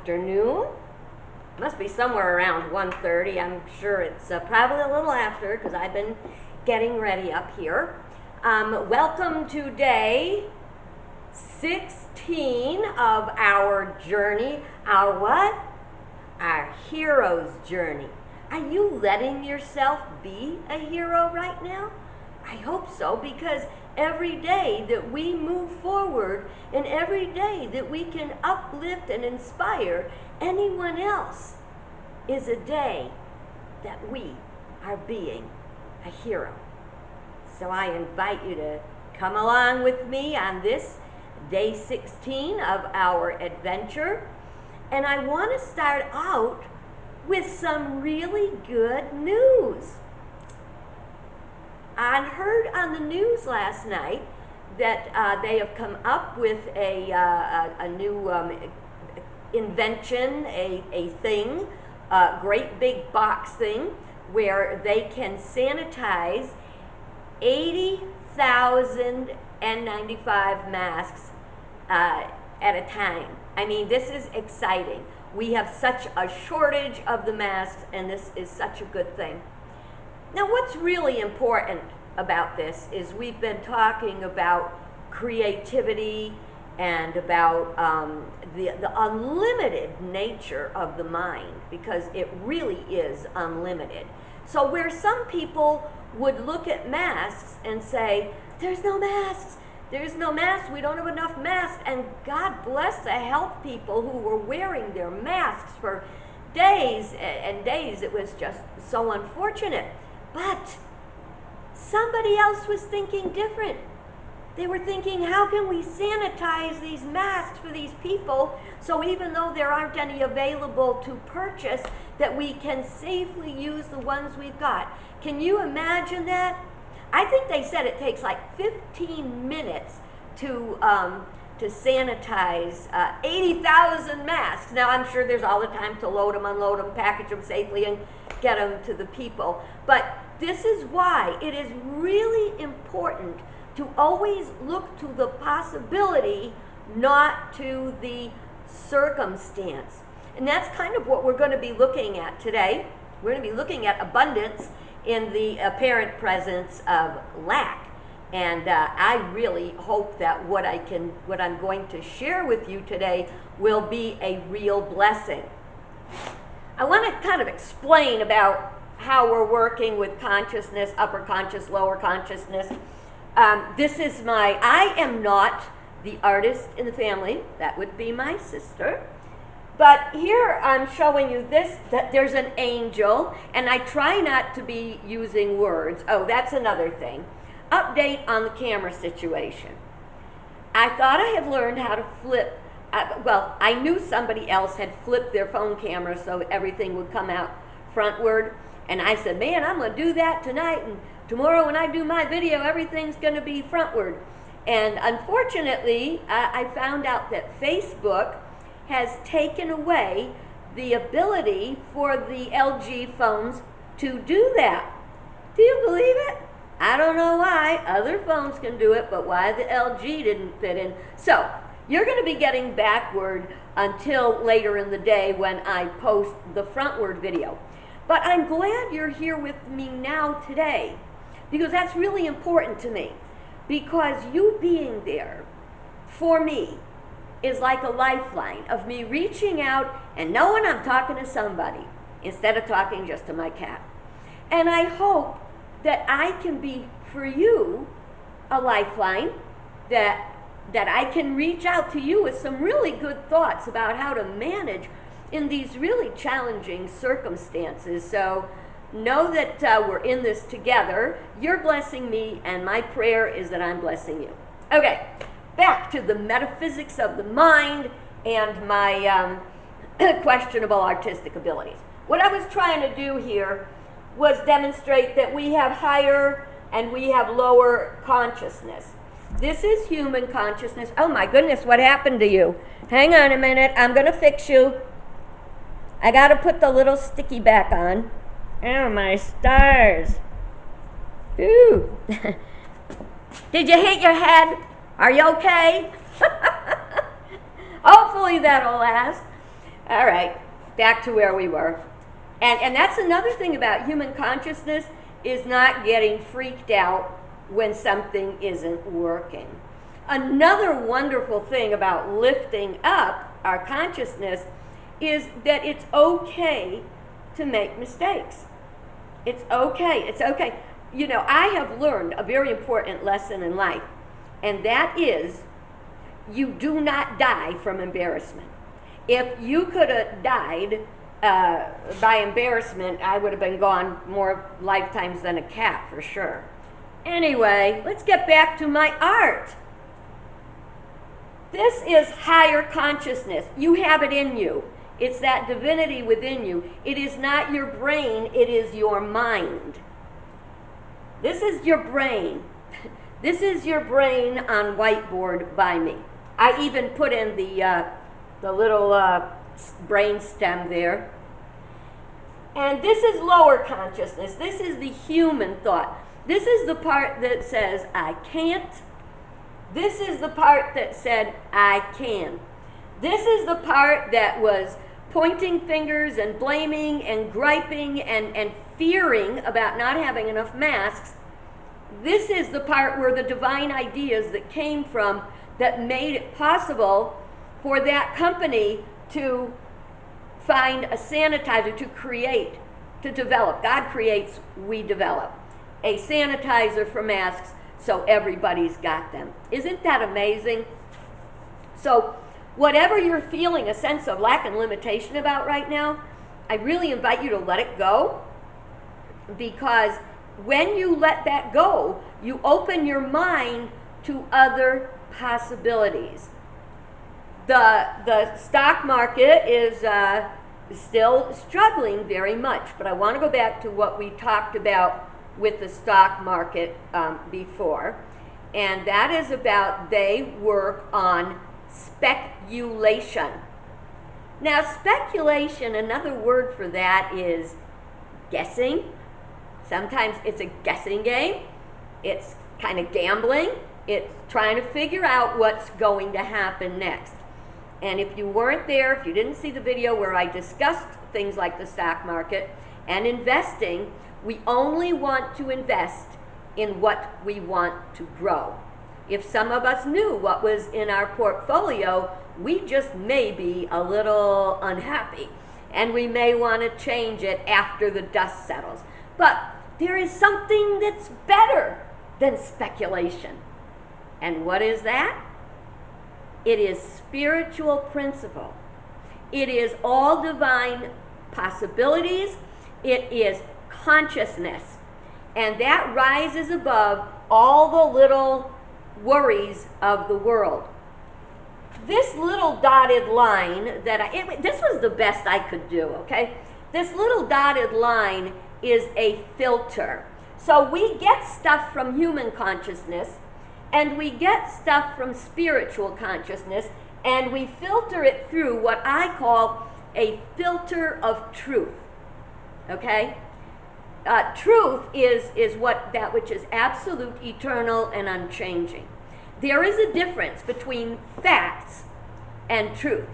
afternoon. Must be somewhere around 1:30. I'm sure it's probably a little after because I've been getting ready up here. Welcome to day 16 of our journey. Our what? Our hero's journey. Are you letting yourself be a hero right now? I hope so, because every day that we move forward and every day that we can uplift and inspire anyone else is a day that we are being a hero. So I invite you to come along with me on this day 16 of our adventure. And I want to start out with some really good news. I heard on the news last night that they have come up with a new invention, a thing, a great big box thing, where they can sanitize 80,000 N95 masks at a time. I mean, this is exciting. We have such a shortage of the masks, and this is such a good thing. Now, what's really important about this is we've been talking about creativity and about the unlimited nature of the mind, because it really is unlimited. So where some people would look at masks and say, there's no masks, there's no masks, we don't have enough masks, and God bless the health people who were wearing their masks for days and days. It was just so unfortunate. But somebody else was thinking different. They were thinking, how can we sanitize these masks for these people so even though there aren't any available to purchase, that we can safely use the ones we've got? Can you imagine that? I think they said it takes like 15 minutes to sanitize 80,000 masks. Now, I'm sure there's all the time to load them, unload them, package them safely, and get them to the people. But this is why it is really important to always look to the possibility, not to the circumstance. And that's kind of what we're going to be looking at today. We're going to be looking at abundance in the apparent presence of lack. And I really hope that what I'm going to share with you today will be a real blessing. I want to kind of explain about how we're working with consciousness, upper conscious, lower consciousness. I am not the artist in the family. That would be my sister. But here I'm showing you this, that there's an angel, and I try not to be using words. Oh, that's another thing. Update on the camera situation. I thought I had learned how to flip. I knew somebody else had flipped their phone camera so everything would come out frontward. And I said, man, I'm going to do that tonight, and tomorrow when I do my video, everything's going to be frontward. And unfortunately, I found out that Facebook has taken away the ability for the LG phones to do that. Do you believe it? I don't know why. Other phones can do it, but why the LG didn't fit in. So you're going to be getting backward until later in the day when I post the frontward video. But I'm glad you're here with me now today, because that's really important to me. Because you being there for me is like a lifeline of me reaching out and knowing I'm talking to somebody instead of talking just to my cat. And I hope that I can be for you a lifeline, that I can reach out to you with some really good thoughts about how to manage in these really challenging circumstances. So know that we're in this together. You're blessing me, and my prayer is that I'm blessing you. Okay, back to the metaphysics of the mind and my questionable artistic abilities. What I was trying to do here was demonstrate that we have higher and we have lower consciousness. This is human consciousness. Oh my goodness, what happened to you? Hang on a minute, I'm going to fix you. I got to put the little sticky back on. Oh, my stars. Ooh. Did you hit your head? Are you okay? Hopefully that'll last. All right, back to where we were. And that's another thing about human consciousness, is not getting freaked out when something isn't working. Another wonderful thing about lifting up our consciousness is that it's okay to make mistakes. It's okay. It's okay. You know, I have learned a very important lesson in life, and that is you do not die from embarrassment. If you could have died by embarrassment, I would have been gone more lifetimes than a cat for sure. Anyway, let's get back to my art. This is higher consciousness. You have it in you. It's that divinity within you. It is not your brain, it is your mind. This is your brain. This is your brain on whiteboard by me. I even put in the little brain stem there. And this is lower consciousness. This is the human thought. This is the part that says, I can't. This is the part that said, I can. This is the part that was pointing fingers and blaming and griping and fearing about not having enough masks. This is the part where the divine ideas that came from that made it possible for that company to find a sanitizer, to create, to develop. God creates, we develop. A sanitizer for masks so everybody's got them. Isn't that amazing? So whatever you're feeling a sense of lack and limitation about right now, I really invite you to let it go, because when you let that go, you open your mind to other possibilities. The stock market is still struggling very much, but I want to go back to what we talked about with the stock market before, and that is about they work on speculation. Now, speculation, another word for that is guessing. Sometimes it's a guessing game. It's kind of gambling. It's trying to figure out what's going to happen next. And if you weren't there, if you didn't see the video where I discussed things like the stock market and investing, we only want to invest in what we want to grow. If some of us knew what was in our portfolio, we just may be a little unhappy, and we may want to change it after the dust settles. But there is something that's better than speculation. And what is that? It is spiritual principle. It is all divine possibilities. It is consciousness. And that rises above all the little worries of the world. This little dotted line this was the best I could do, okay? This little dotted line is a filter. So we get stuff from human consciousness, and we get stuff from spiritual consciousness, and we filter it through what I call a filter of truth, okay? Truth is that which is absolute, eternal, and unchanging. There is a difference between facts and truth.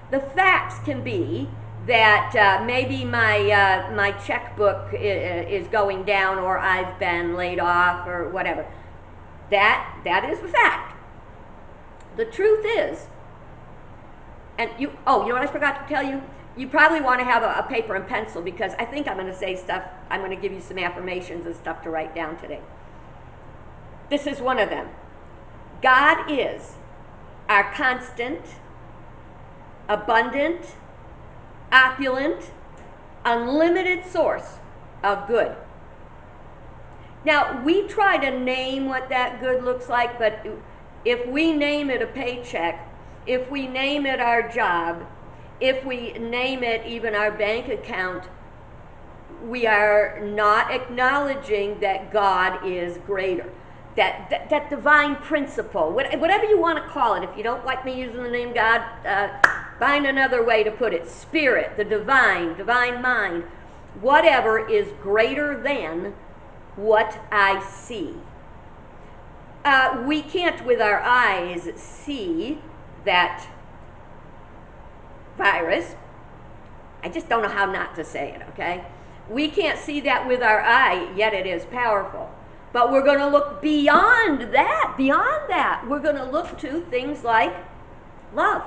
The facts can be that maybe my checkbook is going down, or I've been laid off, or whatever. That is a fact. The truth is, and you know what I forgot to tell you? You probably want to have a paper and pencil, because I think I'm going to say stuff, I'm going to give you some affirmations and stuff to write down today. This is one of them. God is our constant, abundant, opulent, unlimited source of good. Now, we try to name what that good looks like, but if we name it a paycheck, if we name it our job, if we name it even our bank account, we are not acknowledging that God is greater. That divine principle, whatever you want to call it. If you don't like me using the name God, find another way to put it. Spirit, the divine mind, whatever is greater than what I see. We can't with our eyes see that virus, I just don't know how not to say it, okay? We can't see that with our eye, yet it is powerful. But we're going to look beyond that. Beyond that, we're going to look to things like love.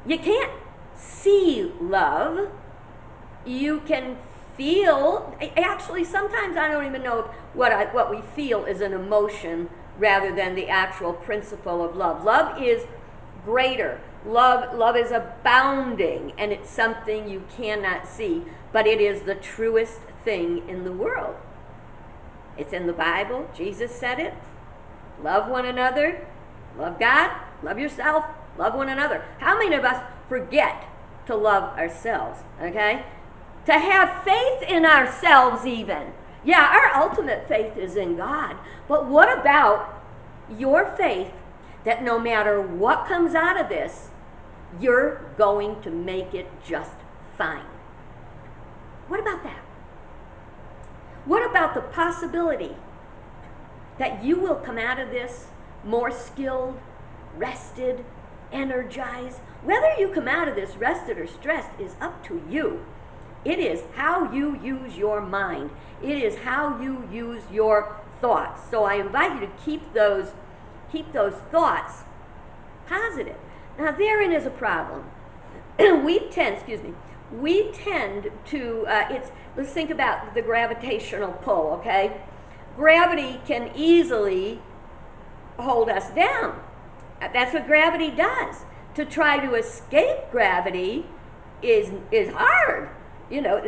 You can't see love. You can feel. Actually, sometimes I don't even know if what we feel is an emotion rather than the actual principle of love. Love is greater. Love is abounding, and it's something you cannot see, but it is the truest thing in the world. It's in the Bible. Jesus said it. Love one another. Love God. Love yourself. Love one another. How many of us forget to love ourselves, okay? To have faith in ourselves even. Yeah, our ultimate faith is in God. But what about your faith that no matter what comes out of this, you're going to make it just fine? What about that? What about the possibility that you will come out of this more skilled, rested, energized? Whether you come out of this rested or stressed is up to you. It is how you use your mind. It is how you use your thoughts. So I invite you to keep those thoughts positive. Now therein is a problem. we tend to, let's think about the gravitational pull, okay? Gravity can easily hold us down. That's what gravity does. To try to escape gravity is hard. You know,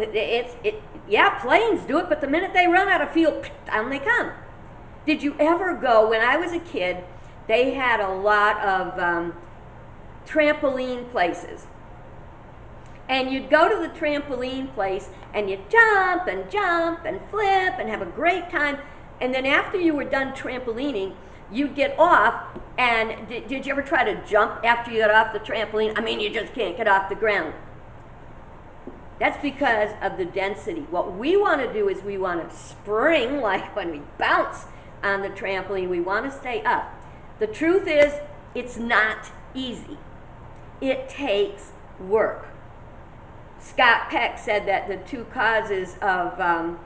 yeah, planes do it, but the minute they run out of fuel, down they come. Did you ever go, when I was a kid, they had a lot of trampoline places. And you'd go to the trampoline place and you'd jump and flip and have a great time. And then after you were done trampolining, you'd get off. And did you ever try to jump after you got off the trampoline? I mean, you just can't get off the ground. That's because of the density. What we want to do is we want to spring, like when we bounce on the trampoline, we want to stay up. The truth is, it's not easy. It takes work. Scott Peck said that the two causes of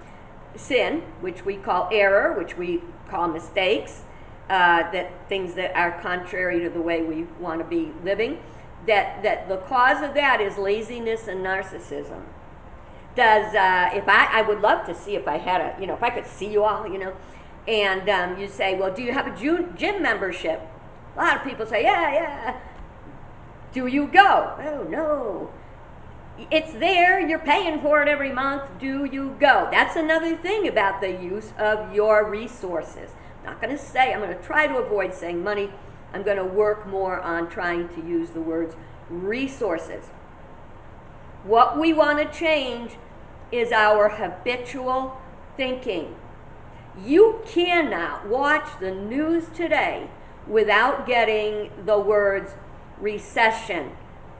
sin, which we call error, which we call mistakes, that things that are contrary to the way we want to be living, that the cause of that is laziness and narcissism. I would love to see if I had if I could see you all, and you say, well, do you have a gym membership? A lot of people say, yeah. Do you go? Oh, no. It's there, you're paying for it every month. Do you go? That's another thing about the use of your resources. I'm not going to say, I'm going to try to avoid saying money. I'm going to work more on trying to use the words resources. What we want to change is our habitual thinking. You cannot watch the news today without getting the words recession,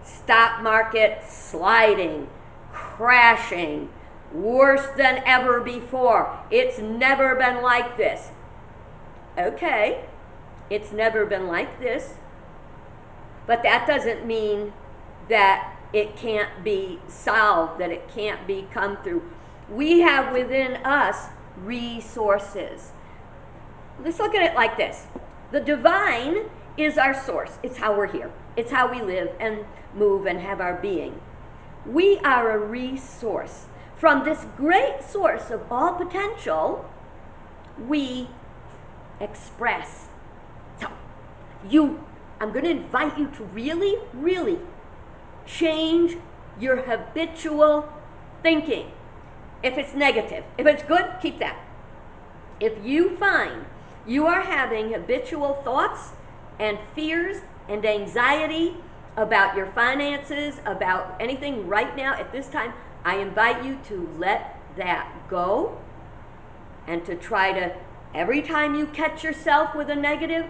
stock market sliding, crashing, worse than ever before. It's never been like this. Okay, it's never been like this, but that doesn't mean that it can't be solved, that it can't be come through. We have within us resources. Let's look at it like this. The divine is our source. It's how we're here. It's how we live and move and have our being. We are a resource. From this great source of all potential, we express. So, I'm going to invite you to really, really change your habitual thinking. If it's negative, if it's good, keep that. If you find you are having habitual thoughts and fears and anxiety about your finances, about anything right now at this time, I invite you to let that go and to try to, every time you catch yourself with a negative,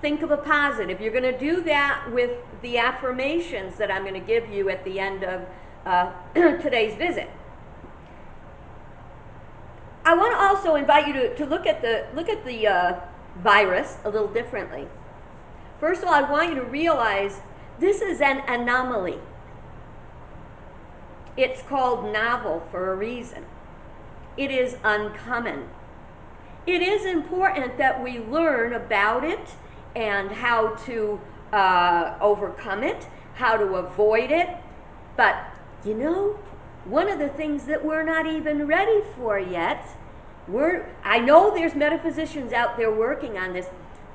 think of a positive. You're going to do that with the affirmations that I'm going to give you at the end of today's visit. I want to also invite you to look at the virus a little differently. First of all, I want you to realize this is an anomaly. It's called novel for a reason. It is uncommon. It is important that we learn about it and how to overcome it, how to avoid it. But, you know, one of the things that we're not even ready for yet, I know there's metaphysicians out there working on this.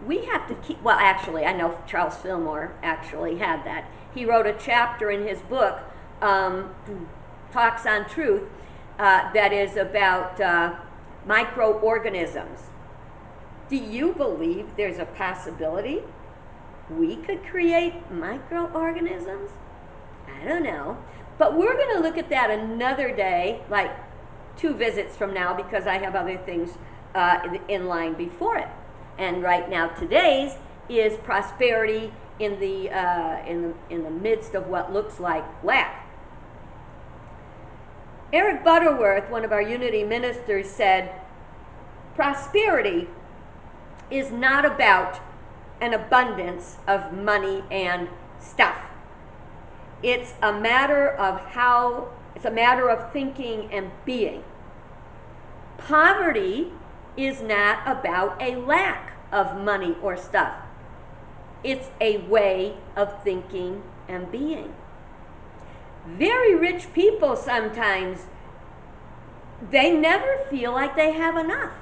We have to keep, well, actually, I know Charles Fillmore actually had that. He wrote a chapter in his book, Talks on Truth, that is about microorganisms. Do you believe there's a possibility we could create microorganisms? I don't know. But we're going to look at that another day, like 2 visits from now, because I have other things in line before it. And right now, today's is prosperity in the midst of what looks like lack. Eric Butterworth, one of our Unity ministers, said, prosperity is not about an abundance of money and stuff. It's a matter of thinking and being. Poverty is not about a lack of money or stuff. It's a way of thinking and being. Very rich people sometimes, they never feel like they have enough.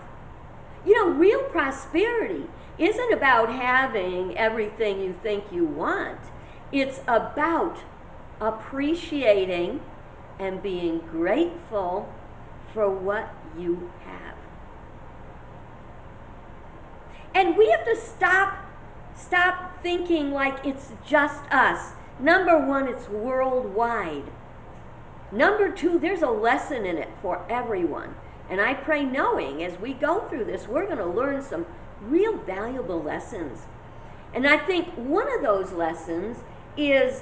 You know, real prosperity isn't about having everything you think you want. It's about appreciating and being grateful for what you have. And we have to stop thinking like it's just us. Number one, it's worldwide. Number two, there's a lesson in it for everyone. And I pray knowing as we go through this, we're going to learn some real valuable lessons. And I think one of those lessons is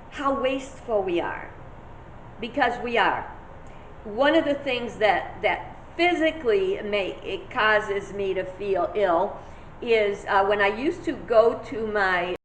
how wasteful we are. Because we are. One of the things that physically it causes me to feel ill is when I used to go to my